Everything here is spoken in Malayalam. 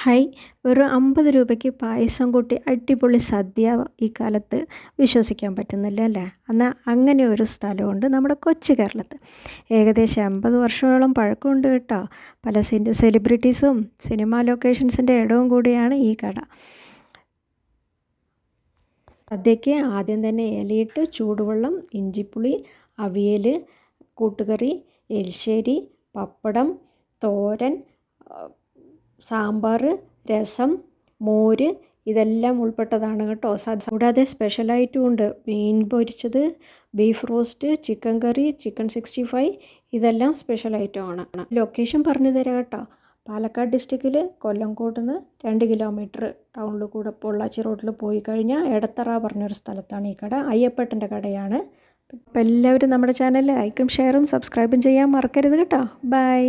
ഹായ്! വെറും 50 രൂപയ്ക്ക് പായസം കൂട്ടി അടിപൊളി സദ്യ ഈ കാലത്ത് വിശ്വസിക്കാൻ പറ്റുന്നില്ല അല്ലേ? എന്നാൽ അങ്ങനെ ഒരു സ്ഥലമുണ്ട് നമ്മുടെ കൊച്ചു കേരളത്ത്. ഏകദേശം 50 വർഷത്തോളം പഴക്കമുണ്ട് കേട്ടോ. പല സെലിബ്രിറ്റീസും സിനിമാ ലൊക്കേഷൻസിൻ്റെ ഇടവും കൂടിയാണ് ഈ കട. സദ്യയ്ക്ക് ആദ്യം തന്നെ ഇലയിട്ട് ചൂടുവെള്ളം, ഇഞ്ചിപ്പുളി, അവിയൽ, കൂട്ടുകറി, എരിശ്ശേരി, പപ്പടം, തോരൻ, സാമ്പാർ, രസം, മോര് ഇതെല്ലാം ഉൾപ്പെട്ടതാണ് കേട്ടോ സദ്യ. കൂടാതെ സ്പെഷ്യലായിട്ടും ഉണ്ട്. മീൻ പൊരിച്ചത്, ബീഫ് റോസ്റ്റ്, ചിക്കൻ കറി, ചിക്കൻ 65 ഇതെല്ലാം സ്പെഷ്യൽ ഐറ്റമാണ്. ലൊക്കേഷൻ പറഞ്ഞു തരാം കേട്ടോ. പാലക്കാട് ഡിസ്ട്രിക്റ്റിൽ കൊല്ലംകോട് നിന്ന് 2 കിലോമീറ്റർ ടൗണിൽ കൂടെ പൊള്ളാച്ചി റോഡിൽ പോയി കഴിഞ്ഞാൽ എടത്തറ പറഞ്ഞൊരു സ്ഥലത്താണ് ഈ കട. അയ്യപ്പേട്ടൻ്റെ കടയാണ്. അപ്പോൾ എല്ലാവരും നമ്മുടെ ചാനൽ ലൈക്കും ഷെയറും സബ്സ്ക്രൈബും ചെയ്യാൻ മറക്കരുത് കേട്ടോ. ബൈ.